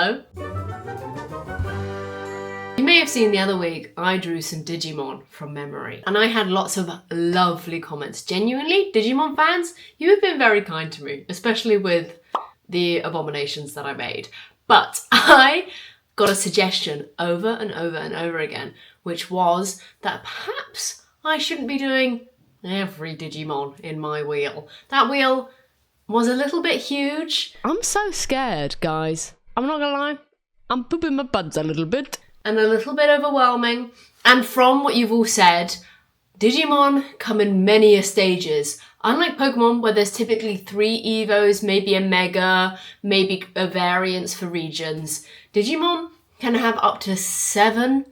Hello. You may have seen the other week I drew some Digimon from memory, and I had lots of lovely comments. Genuinely, Digimon fans, you have been very kind to me, especially with the abominations that I made. But I got a suggestion over and over and over again, which was that perhaps I shouldn't be doing every Digimon in my wheel. That wheel was a little bit huge. I'm so scared, guys. I'm not gonna lie. I'm pooping my buds a little bit. And a little bit overwhelming. And from what you've all said, Digimon come in many stages. Unlike Pokemon, where there's typically 3 Evos, maybe a Mega, maybe a variance for regions, Digimon can have up to 7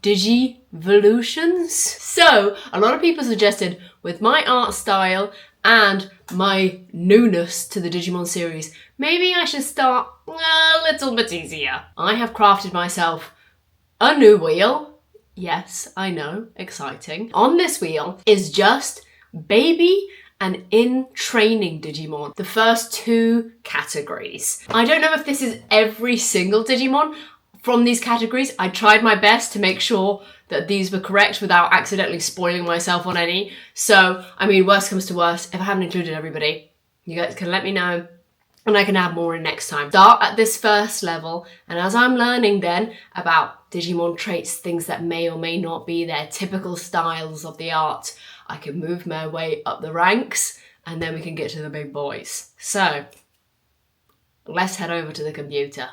Digivolutions. So, a lot of people suggested, with my art style and my newness to the Digimon series, maybe I should start a little bit easier. I have crafted myself a new wheel. Yes, I know, exciting. On this wheel is just baby and in training Digimon, the first 2 categories. I don't know if this is every single Digimon from these categories. I tried my best to make sure that these were correct without accidentally spoiling myself on any. So, I mean, worst comes to worst, if I haven't included everybody, you guys can let me know and I can add more in next time. Start at this first level, and as I'm learning then about Digimon traits, things that may or may not be their typical styles of the art, I can move my way up the ranks and then we can get to the big boys. So, let's head over to the computer.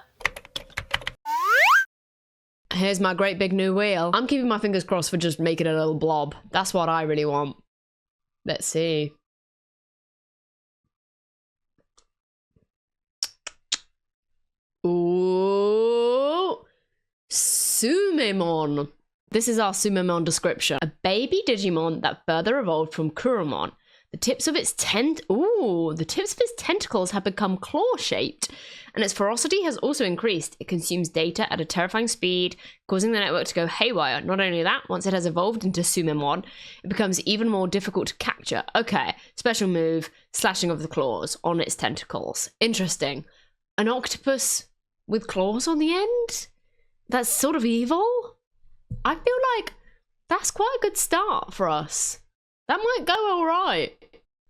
Here's my great big new wheel. I'm keeping my fingers crossed for just making a little blob. That's what I really want. Let's see. Ooh, Zurumon. This is our Zurumon description. A baby Digimon that further evolved from Kuramon. The tips of its tentacles have become claw-shaped, and its ferocity has also increased. It consumes data at a terrifying speed, causing the network to go haywire. Not only that, once it has evolved into Zurumon, it becomes even more difficult to capture. Okay, special move, slashing of the claws on its tentacles. Interesting. An octopus with claws on the end? That's sort of evil? I feel like that's quite a good start for us. That might go alright.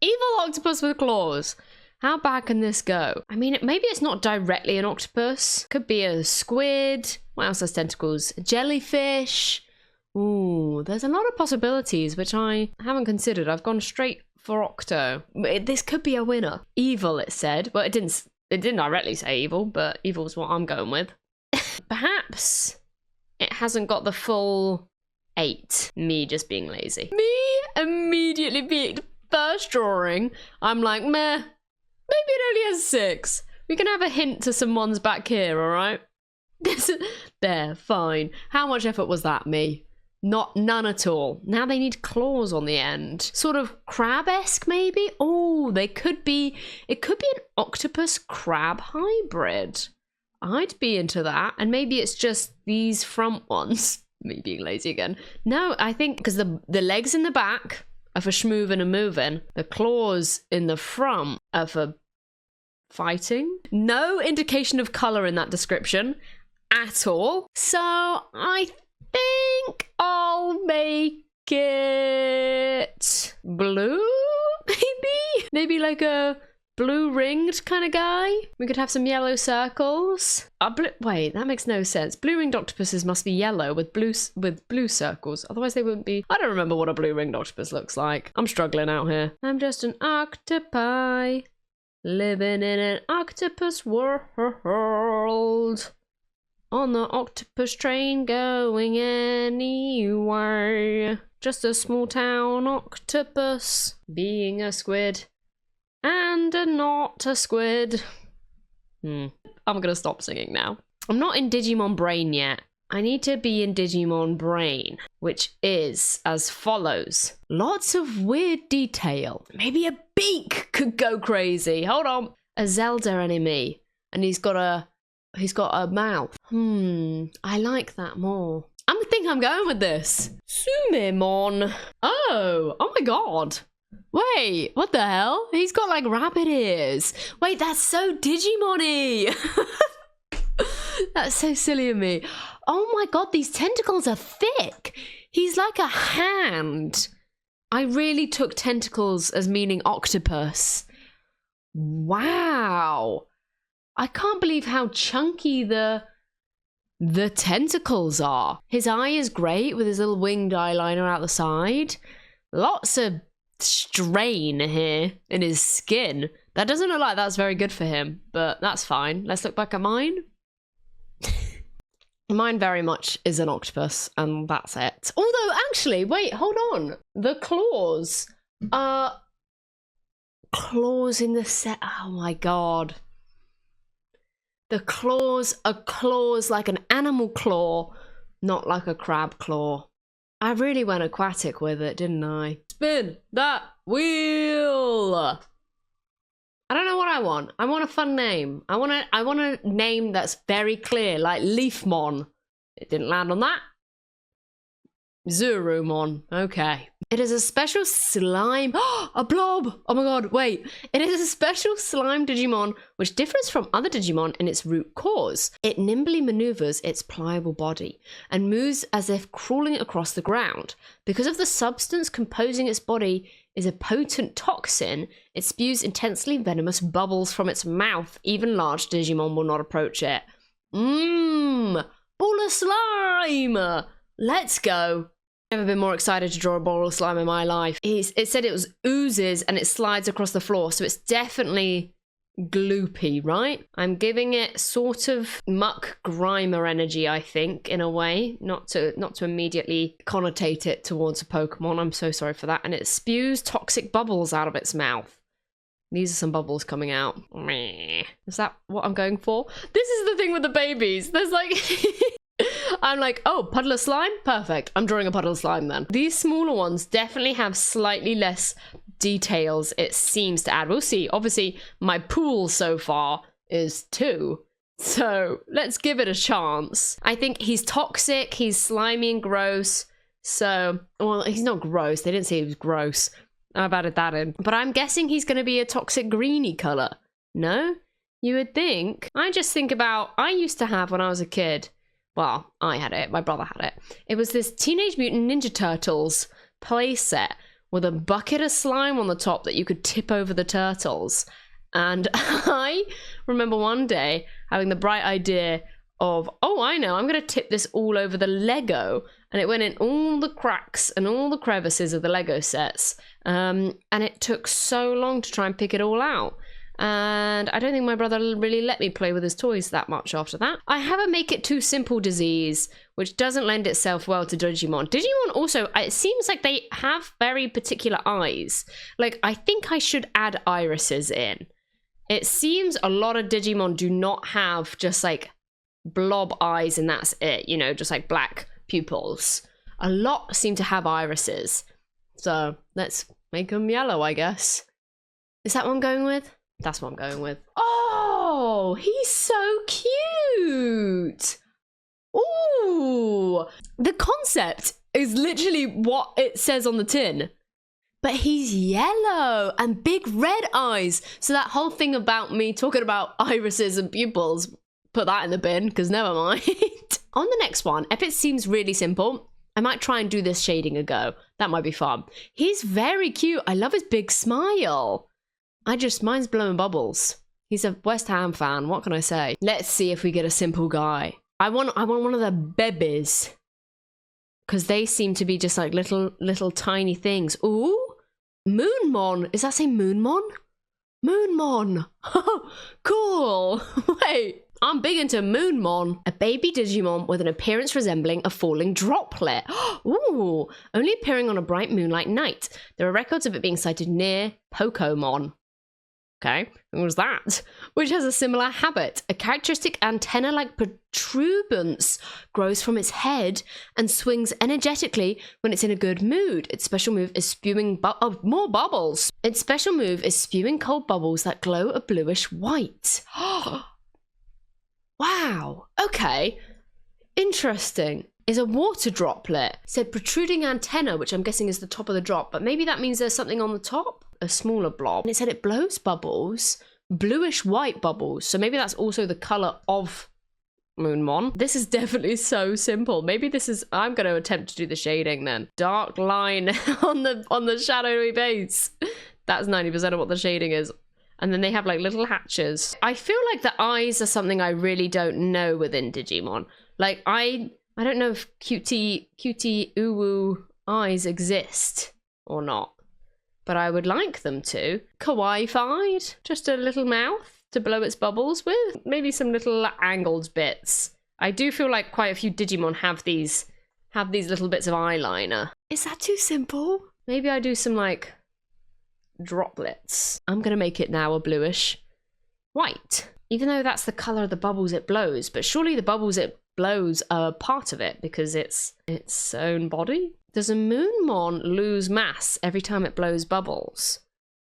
Evil octopus with claws. How bad can this go? I mean, maybe it's not directly an octopus. Could be a squid. What else has tentacles? A jellyfish. Ooh, there's a lot of possibilities which I haven't considered. I've gone straight for octo. This could be a winner. Evil, it said. Well, it didn't directly say evil, but evil's what I'm going with. Perhaps it hasn't got the full 8. Me just being lazy. Me immediately being first drawing. I'm like, meh. Maybe it only has 6. We can have a hint to some ones back here, alright? There, fine. How much effort was that, me? None at all. Now they need claws on the end. Sort of crab-esque, maybe? Oh, it could be an octopus crab hybrid. I'd be into that. And maybe it's just these front ones. Me being lazy again. No, I think because the legs in the back are for schmoovin' and moving. The claws in the front are for fighting. No indication of colour in that description at all. So I think I'll make it blue, maybe? Maybe like a blue ringed kind of guy. We could have some yellow circles. Wait, that makes no sense. Blue ringed octopuses must be yellow with blue circles. Otherwise they wouldn't be. I don't remember what a blue ringed octopus looks like. I'm struggling out here. I'm just an octopi living in an octopus world. On the octopus train going anywhere. Just a small town octopus being a squid. And not a squid. I'm gonna stop singing now. I'm not in Digimon Brain yet. I need to be in Digimon Brain, which is as follows. Lots of weird detail. Maybe a beak could go crazy. Hold on. A Zelda enemy. And he's got a mouth. I like that more. I think I'm going with this. Zurumon. Oh my god. Wait, what the hell? He's got like rabbit ears. Wait, that's so Digimon-y. That's so silly of me. Oh my god, these tentacles are thick. He's like a hand. I really took tentacles as meaning octopus. Wow. I can't believe how chunky the tentacles are. His eye is great with his little winged eyeliner out the side. Lots of strain here in his skin. That doesn't look like that's very good for him, but that's fine. Let's look back at mine. Mine very much is an octopus, and that's it. Although, actually, wait, hold on. The claws are claws in the set. Oh my god. The claws are claws like an animal claw, not like a crab claw. I really went aquatic with it, didn't I? Spin that wheel! I don't know what I want. I want a fun name. I want a name that's very clear, like Leafmon. It didn't land on that. Zurumon. Okay. It is a special slime. A blob! Oh my god, wait. It is a special slime Digimon which differs from other Digimon in its root cause. It nimbly maneuvers its pliable body and moves as if crawling across the ground. Because of the substance composing its body is a potent toxin, it spews intensely venomous bubbles from its mouth. Even large Digimon will not approach it. Ball of slime! Let's go. Never been more excited to draw a ball of slime in my life. It said it was oozes and it slides across the floor, so it's definitely gloopy, right? I'm giving it sort of muck grimer energy, I think, in a way, not to immediately connotate it towards a Pokemon. I'm so sorry for that. And it spews toxic bubbles out of its mouth. These are some bubbles coming out. Is that what I'm going for? This is the thing with the babies. There's like I'm like, oh, puddle of slime? Perfect. I'm drawing a puddle of slime then. These smaller ones definitely have slightly less details, it seems to add. We'll see. Obviously, my pool so far is 2. So let's give it a chance. I think he's toxic, he's slimy and gross. So, well, he's not gross. They didn't say he was gross. I've added that in. But I'm guessing he's going to be a toxic greeny color. No? You would think. I just think about, I used to have when I was a kid. Well, I had it. My brother had it. It was this Teenage Mutant Ninja Turtles playset with a bucket of slime on the top that you could tip over the turtles. And I remember one day having the bright idea of, oh, I know, I'm going to tip this all over the Lego. And it went in all the cracks and all the crevices of the Lego sets. And it took so long to try and pick it all out. And I don't think my brother really let me play with his toys that much after that. I have a make it too simple disease, which doesn't lend itself well to Digimon. Digimon also, it seems like they have very particular eyes. Like, I think I should add irises in. It seems a lot of Digimon do not have just like blob eyes and that's it, you know, just like black pupils. A lot seem to have irises. So let's make them yellow, I guess. Is that what I'm going with? That's what I'm going with. Oh, he's so cute. Ooh, the concept is literally what it says on the tin. But he's yellow and big red eyes. So that whole thing about me talking about irises and pupils, put that in the bin, because never mind. On the next one, if it seems really simple, I might try and do this shading a go. That might be fun. He's very cute. I love his big smile. Mine's blowing bubbles. He's a West Ham fan. What can I say? Let's see if we get a simple guy. I want one of the babies. Because they seem to be just like little tiny things. Ooh, Moonmon. Is that say Moonmon? Moonmon. Oh, cool. Wait, I'm big into Moonmon. A baby Digimon with an appearance resembling a falling droplet. Ooh, only appearing on a bright moonlight night. There are records of it being sighted near Pokomon. Okay, what was that? Which has a similar habit. A characteristic antenna-like protuberance grows from its head and swings energetically when it's in a good mood. Its special move is spewing more bubbles. Its special move is spewing cold bubbles that glow a bluish white. Wow, okay, interesting. Is a water droplet. It said protruding antenna, which I'm guessing is the top of the drop, but maybe that means there's something on the top? A smaller blob. And it said it blows bubbles, bluish white bubbles. So maybe that's also the color of Moonmon. This is definitely so simple. Maybe this is, I'm going to attempt to do the shading then. Dark line on the shadowy base. That's 90% of what the shading is. And then they have like little hatches. I feel like the eyes are something I really don't know within Digimon. Like I don't know if cutie uwu eyes exist or not, but I would like them to. Kawaii-fied, just a little mouth to blow its bubbles with. Maybe some little angled bits. I do feel like quite a few Digimon have these little bits of eyeliner. Is that too simple? Maybe I do some like droplets. I'm gonna make it now a bluish white, even though that's the color of the bubbles it blows, but surely the bubbles it blows are part of it because it's its own body. Does a Moonmon lose mass every time it blows bubbles?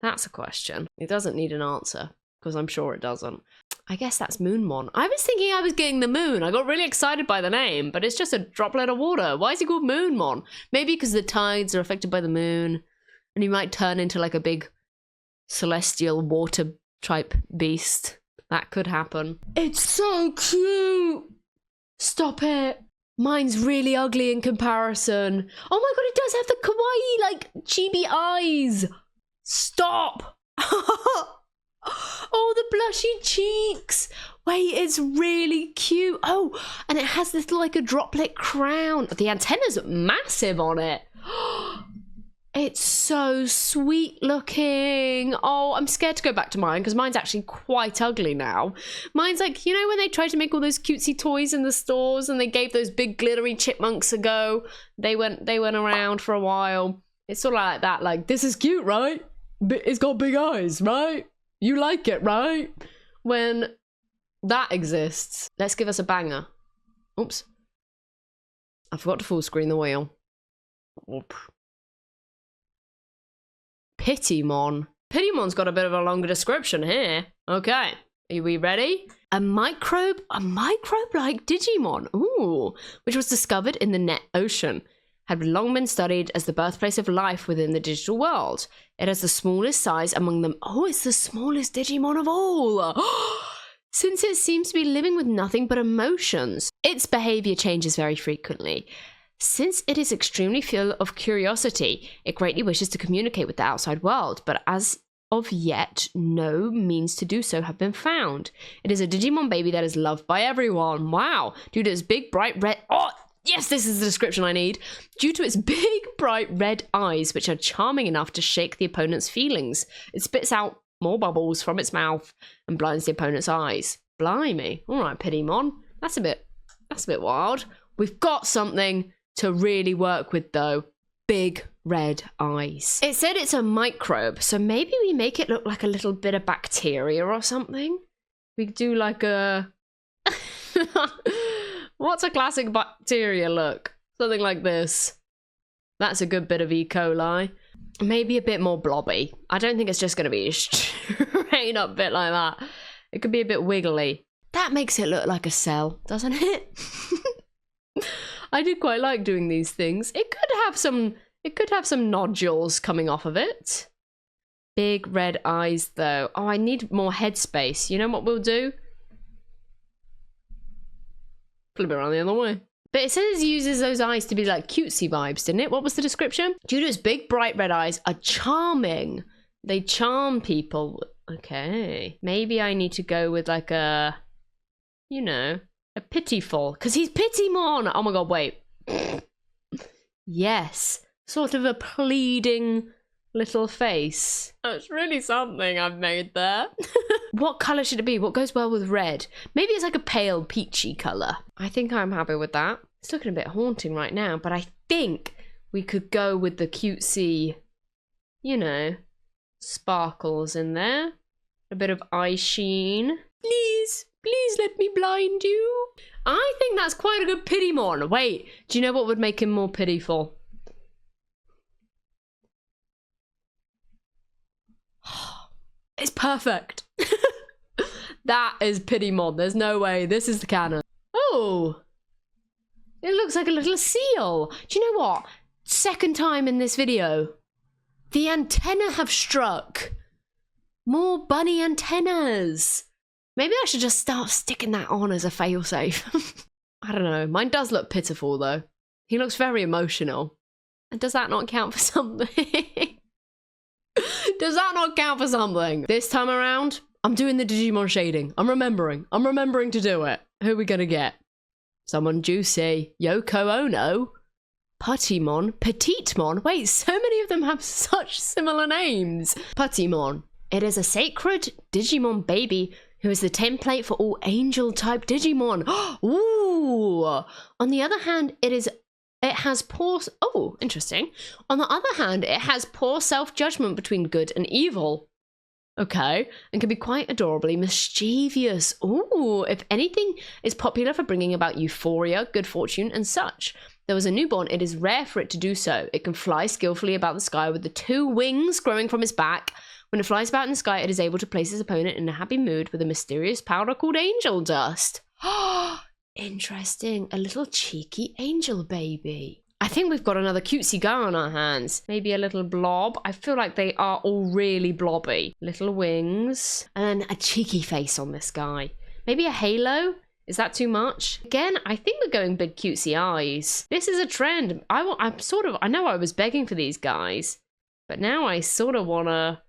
That's a question. It doesn't need an answer because I'm sure it doesn't. I guess that's Moonmon. I was thinking I was getting the moon. I got really excited by the name, but it's just a droplet of water. Why is he called Moonmon? Maybe because the tides are affected by the moon. And he might turn into like a big celestial water type beast. That could happen. It's so cute! Stop it. Mine's really ugly in comparison. Oh my god, it does have the kawaii, like, chibi eyes. Stop! Oh, the blushy cheeks. Wait, it's really cute. Oh, and it has this like a droplet crown. The antenna's massive on it. It's so sweet looking. Oh, I'm scared to go back to mine because mine's actually quite ugly now. Mine's like, you know when they tried to make all those cutesy toys in the stores and they gave those big glittery chipmunks a go? They went around for a while. It's sort of like that, like, this is cute, right? It's got big eyes, right? You like it, right? When that exists. Let's give us a banger. Oops. I forgot to full screen the wheel. Whoop. Puttimon. Puttimon's got a bit of a longer description here. Okay, are we ready? A microbe like Digimon, ooh, which was discovered in the net ocean, had long been studied as the birthplace of life within the digital world. It has the smallest size among them. Oh, it's the smallest Digimon of all. Since it seems to be living with nothing but emotions, its behavior changes very frequently. Since it is extremely full of curiosity, it greatly wishes to communicate with the outside world, but as of yet, no means to do so have been found. It is a Digimon baby that is loved by everyone. Wow. Due to its big, bright red... Oh, yes, this is the description I need. Due to its big, bright red eyes, which are charming enough to shake the opponent's feelings, it spits out more bubbles from its mouth and blinds the opponent's eyes. Blimey. All right, Puttimon. That's a bit wild. We've got something to really work with though. Big red eyes. It said it's a microbe, so maybe we make it look like a little bit of bacteria or something. We do like a what's a classic bacteria look? Something like this. That's a good bit of E. coli. Maybe a bit more blobby. I don't think it's just going to be a straight up bit like that. It could be a bit wiggly. That makes it look like a cell, doesn't it? I did quite like doing these things. It could have some nodules coming off of it. Big red eyes though. Oh, I need more headspace. You know what we'll do? Flip it around the other way. But it says it uses those eyes to be like cutesy vibes, didn't it? What was the description? Due to its big bright red eyes are charming. They charm people. Okay. Maybe I need to go with like a, you know, a pitiful, because he's Puttimon. Oh my god, wait. Yes. Sort of a pleading little face. Oh, it's really something I've made there. What colour should it be? What goes well with red? Maybe it's like a pale peachy colour. I think I'm happy with that. It's looking a bit haunting right now, but I think we could go with the cutesy, you know, sparkles in there. A bit of eye sheen. Please let me blind you. I think that's quite a good Puttimon. Wait, do you know what would make him more pitiful? It's perfect. That is Puttimon. There's no way. This is the canon. Oh, it looks like a little seal. Do you know what? Second time in this video, the antenna have struck. More bunny antennas. Maybe I should just start sticking that on as a failsafe. I don't know. Mine does look pitiful, though. He looks very emotional. And does that not count for something? Does that not count for something? This time around, I'm doing the Digimon shading. I'm remembering to do it. Who are we gonna get? Someone juicy. Yoko Ono? Puttimon? Petitmon? Wait, so many of them have such similar names. Puttimon. It is a sacred Digimon baby who is the template for all angel-type Digimon. Ooh! On the other hand, it has poor... Oh, interesting. On the other hand, it has poor self-judgment between good and evil. Okay, and can be quite adorably mischievous. Ooh, if anything is popular for bringing about euphoria, good fortune, and such. There was a newborn, it is rare for it to do so. It can fly skillfully about the sky with the 2 wings growing from its back. When it flies about in the sky, it is able to place its opponent in a happy mood with a mysterious powder called angel dust. Interesting. A little cheeky angel baby. I think we've got another cutesy guy on our hands. Maybe a little blob. I feel like they are all really blobby. Little wings. And then a cheeky face on this guy. Maybe a halo? Is that too much? Again, I think we're going big cutesy eyes. This is a trend. I know I was begging for these guys. But now I sort of want to...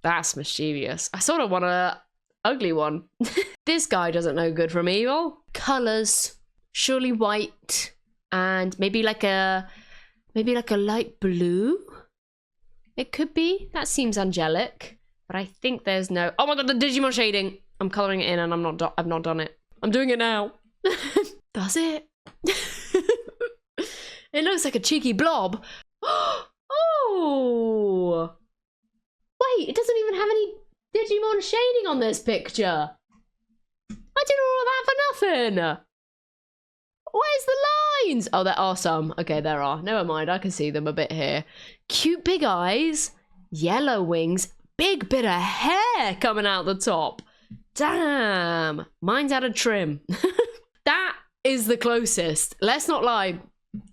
That's mischievous. I sort of want a ugly one. This guy doesn't know good from evil. Colors, surely white, and maybe like a light blue. It could be. That seems angelic, but I think there's no. Oh my god, the Digimon shading. I'm coloring it in, and I've not done it. I'm doing it now. Does it? It looks like a cheeky blob. Oh. Wait, it doesn't even have any Digimon shading on this picture. I did all of that for nothing. Where's the lines? Oh, there are some. Okay, there are. Never mind, I can see them a bit here. Cute big eyes, yellow wings, big bit of hair coming out the top. Damn, mine's out of trim. That is the closest. Let's not lie.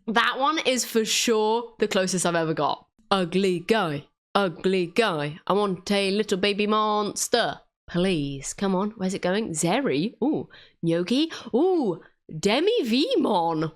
That one is for sure the closest I've ever got. Ugly guy. Ugly guy. I want a little baby monster. Please, come on. Where's it going? Zeri. Ooh. Nyogi. Ooh. DemiVeemon.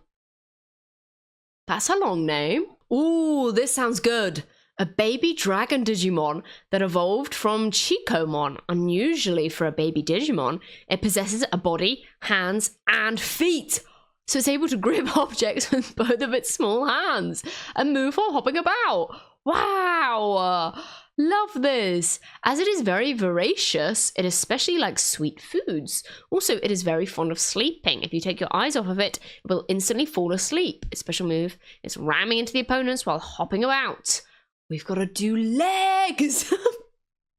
That's a long name. Ooh, this sounds good. A baby dragon Digimon that evolved from Chikomon. Unusually for a baby Digimon, it possesses a body, hands, and feet. So it's able to grip objects with both of its small hands and move while hopping about. Wow! Love this! As it is very voracious, it especially likes sweet foods. Also, it is very fond of sleeping. If you take your eyes off of it, it will instantly fall asleep. Its special move is ramming into the opponents while hopping about. We've got to do legs! We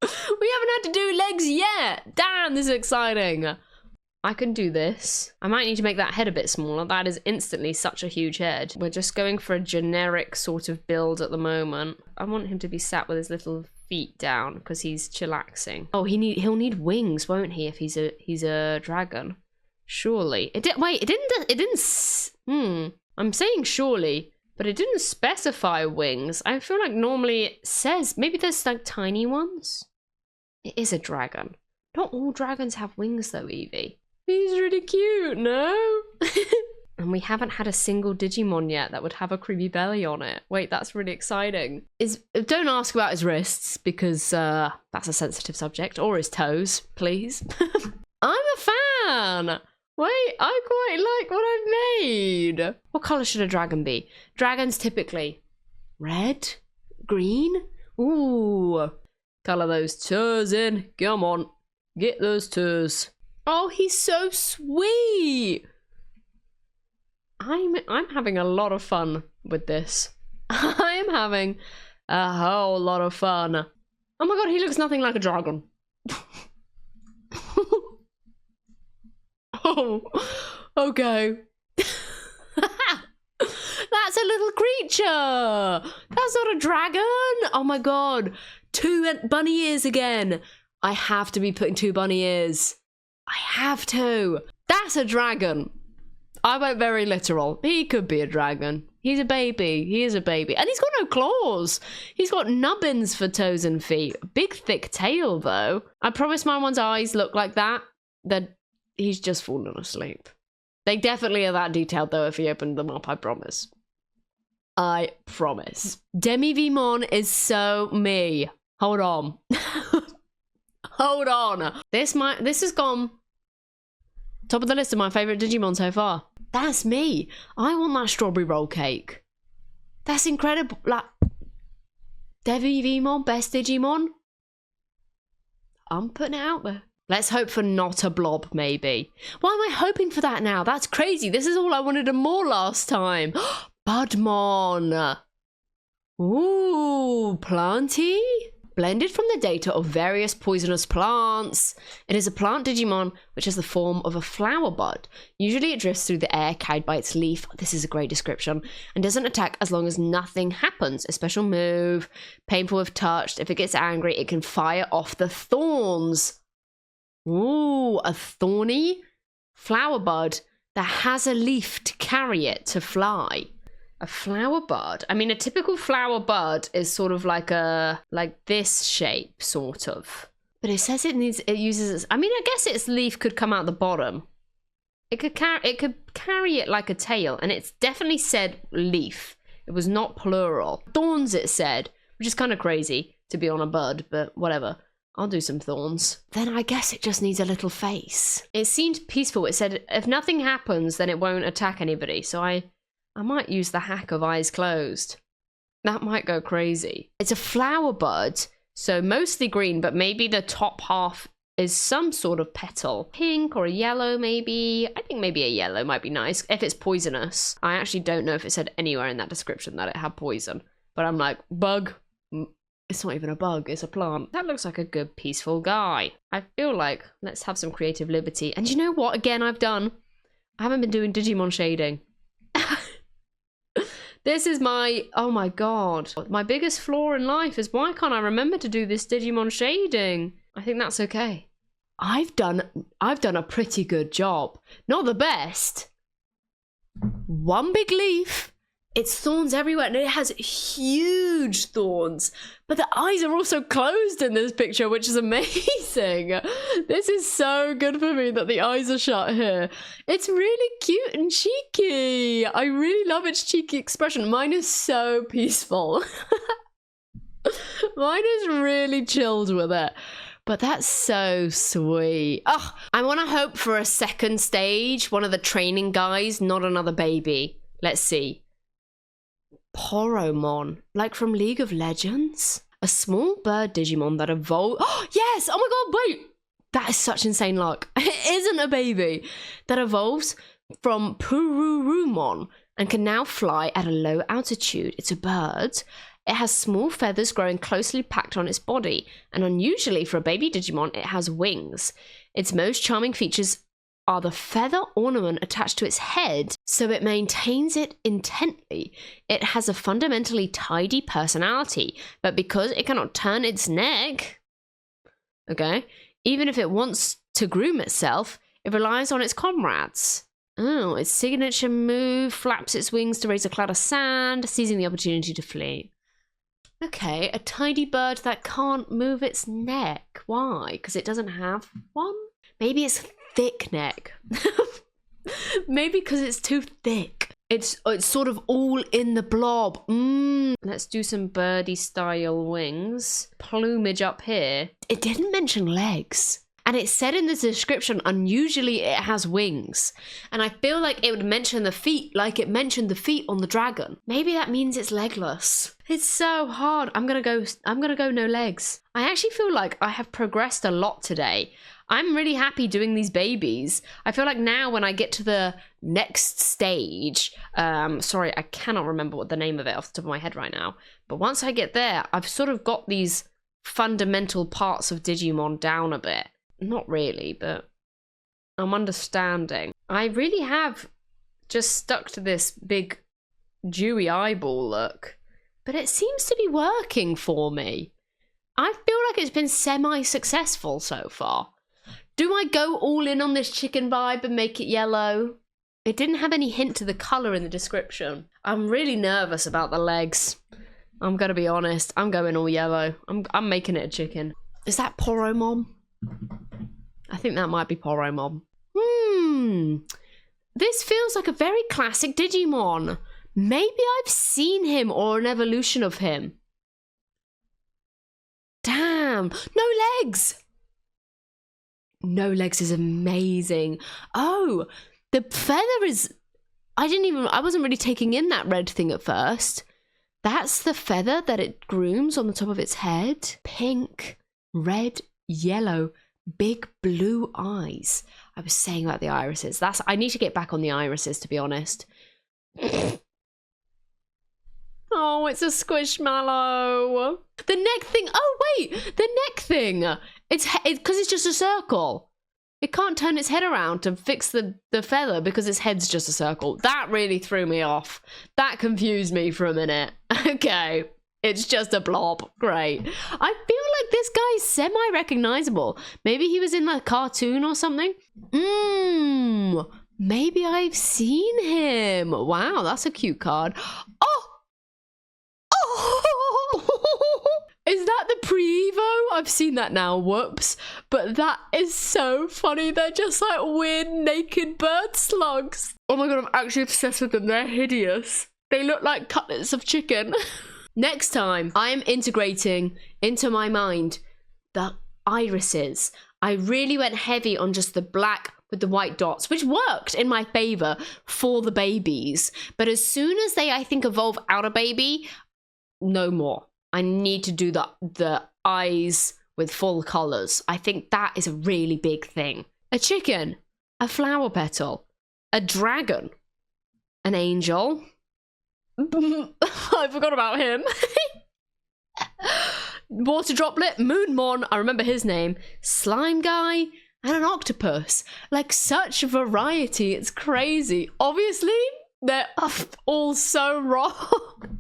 haven't had to do legs yet! Damn, this is exciting! I can do this. I might need to make that head a bit smaller. That is instantly such a huge head. We're just going for a generic sort of build at the moment. I want him to be sat with his little feet down because he's chillaxing. Oh, he'll need wings, won't he, if he's a dragon? Surely. I'm saying surely, but it didn't specify wings. I feel like normally it says, maybe there's like tiny ones. It is a dragon. Not all dragons have wings though, Evie. He's really cute, no? And we haven't had a single Digimon yet that would have a creepy belly on it. Wait, that's really exciting. Don't ask about his wrists, because that's a sensitive subject. Or his toes, please. I'm a fan! Wait, I quite like what I've made. What colour should a dragon be? Dragons typically red? Green? Ooh. Colour those toes in. Come on. Get those toes. Oh, he's so sweet. I'm having a lot of fun with this. I am having a whole lot of fun. Oh my god, he looks nothing like a dragon. Oh, okay. That's a little creature. That's not a dragon. Oh my god. 2 bunny ears again. I have to be putting 2 bunny ears. I have to. That's a dragon. I went very literal. He could be a dragon. He's a baby. He is a baby. And he's got no claws. He's got nubbins for toes and feet. Big, thick tail, though. I promise my one's eyes look like that. That he's just fallen asleep. They definitely are that detailed, though, if he opened them up, I promise. I promise. DemiVeemon is so me. Hold on. Hold on. This has gone top of the list of my favourite Digimon so far. That's me. I want that strawberry roll cake. That's incredible. Like, DemiVeemon, best Digimon. I'm putting it out there. Let's hope for not a blob, maybe. Why am I hoping for that now? That's crazy. This is all I wanted and more last time. Budmon. Ooh, planty? Blended from the data of various poisonous plants. It is a plant Digimon which has the form of a flower bud. Usually it drifts through the air carried by its leaf. This is a great description. And doesn't attack as long as nothing happens. A special move. Painful if touched. If it gets angry, it can fire off the thorns. Ooh, a thorny flower bud that has a leaf to carry it to fly. A flower bud. I mean, a typical flower bud is sort of like this shape, sort of. But it says it uses. I mean, I guess its leaf could come out the bottom. It could carry it like a tail, and it's definitely said leaf. It was not plural. Thorns, it said, which is kind of crazy to be on a bud, but whatever. I'll do some thorns. Then I guess it just needs a little face. It seemed peaceful. It said if nothing happens, then it won't attack anybody. So I might use the hack of eyes closed. That might go crazy. It's a flower bud, so mostly green, but maybe the top half is some sort of petal. Pink or a yellow, maybe. I think maybe a yellow might be nice if it's poisonous. I actually don't know if it said anywhere in that description that it had poison. But I'm like, bug. It's not even a bug, it's a plant. That looks like a good, peaceful guy. I feel like let's have some creative liberty. And you know what, again, I haven't been doing Digimon shading. This is oh my god. My biggest flaw in life is why can't I remember to do this Digimon shading? I think that's okay. I've done a pretty good job. Not the best. One big leaf. It's thorns everywhere, and it has huge thorns. But the eyes are also closed in this picture, which is amazing. This is so good for me that the eyes are shut here. It's really cute and cheeky. I really love its cheeky expression. Mine is so peaceful. Mine is really chilled with it. But that's so sweet. Oh, I want to hope for a second stage. One of the training guys, not another baby. Let's see. Poromon, like from League of Legends? A small bird Digimon that evolved. Oh, yes! Oh my god, wait! That is such insane luck. It isn't a baby. That evolves from Pururumonn and can now fly at a low altitude. It's a bird. It has small feathers growing closely packed on its body, and unusually for a baby Digimon, it has wings. Its most charming features are the feather ornament attached to its head, so it maintains it intently. It has a fundamentally tidy personality, but because it cannot turn its neck, okay, even if it wants to groom itself, it relies on its comrades. Oh, its signature move flaps its wings to raise a cloud of sand, seizing the opportunity to flee. Okay, a tidy bird that can't move its neck. Why? Because it doesn't have one? Maybe it's thick neck. Maybe because it's too thick. It's sort of all in the blob. Let's do some birdie style wings. Plumage up here. It didn't mention legs. And it said in the description, unusually it has wings. And I feel like it would mention the feet like it mentioned the feet on the dragon. Maybe that means it's legless. It's so hard. I'm gonna go no legs. I actually feel like I have progressed a lot today. I'm really happy doing these babies. I feel like now when I get to the next stage, sorry, I cannot remember what the name of it off the top of my head right now. But once I get there, I've sort of got these fundamental parts of Digimon down a bit. Not really, but I'm understanding. I really have just stuck to this big dewy eyeball look, but it seems to be working for me. I feel like it's been semi-successful so far. Do I go all in on this chicken vibe and make it yellow? It didn't have any hint to the colour in the description. I'm really nervous about the legs. I'm gonna be honest. I'm going all yellow. I'm making it a chicken. Is that Poromon? I think that might be Poromon. This feels like a very classic Digimon. Maybe I've seen him or an evolution of him. Damn, no legs! No legs is amazing. Oh, the feather is... I wasn't really taking in that red thing at first. That's the feather that it grooms on the top of its head. Pink, red, yellow, big blue eyes. I was saying about the irises. I need to get back on the irises, to be honest. Oh, it's a squishmallow. The neck thing. Oh, wait. The neck thing. It's because it's just a circle. It can't turn its head around to fix the feather because its head's just a circle. That really threw me off. That confused me for a minute. Okay. It's just a blob. Great. I feel like this guy's semi-recognizable. Maybe he was in a cartoon or something. Maybe I've seen him. Wow, that's a cute card. Oh! Is that the pre-evo? I've seen that now, whoops. But that is so funny. They're just like weird naked bird slugs. Oh my god, I'm actually obsessed with them. They're hideous. They look like cutlets of chicken. Next time, I'm integrating into my mind the irises. I really went heavy on just the black with the white dots, which worked in my favor for the babies. But as soon as they, I think, evolve out of baby, no more. I need to do the eyes with full colors. I think that is a really big thing. A chicken, a flower petal, a dragon, an angel. I forgot about him. Water droplet, Moonmon, I remember his name, slime guy, and an octopus. Like, such variety, it's crazy. Obviously, they're all so wrong.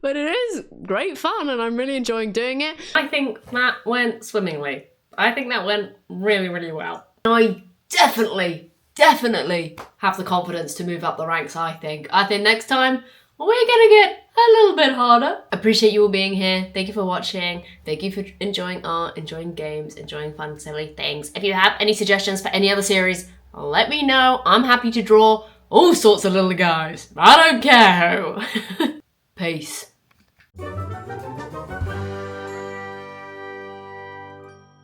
But it is great fun and I'm really enjoying doing it. I think that went swimmingly. I think that went really, really well. I definitely have the confidence to move up the ranks, I think. I think next time we're gonna get a little bit harder. Appreciate you all being here. Thank you for watching. Thank you for enjoying art, enjoying games, enjoying fun, silly things. If you have any suggestions for any other series, let me know. I'm happy to draw all sorts of little guys. I don't care who. Peace.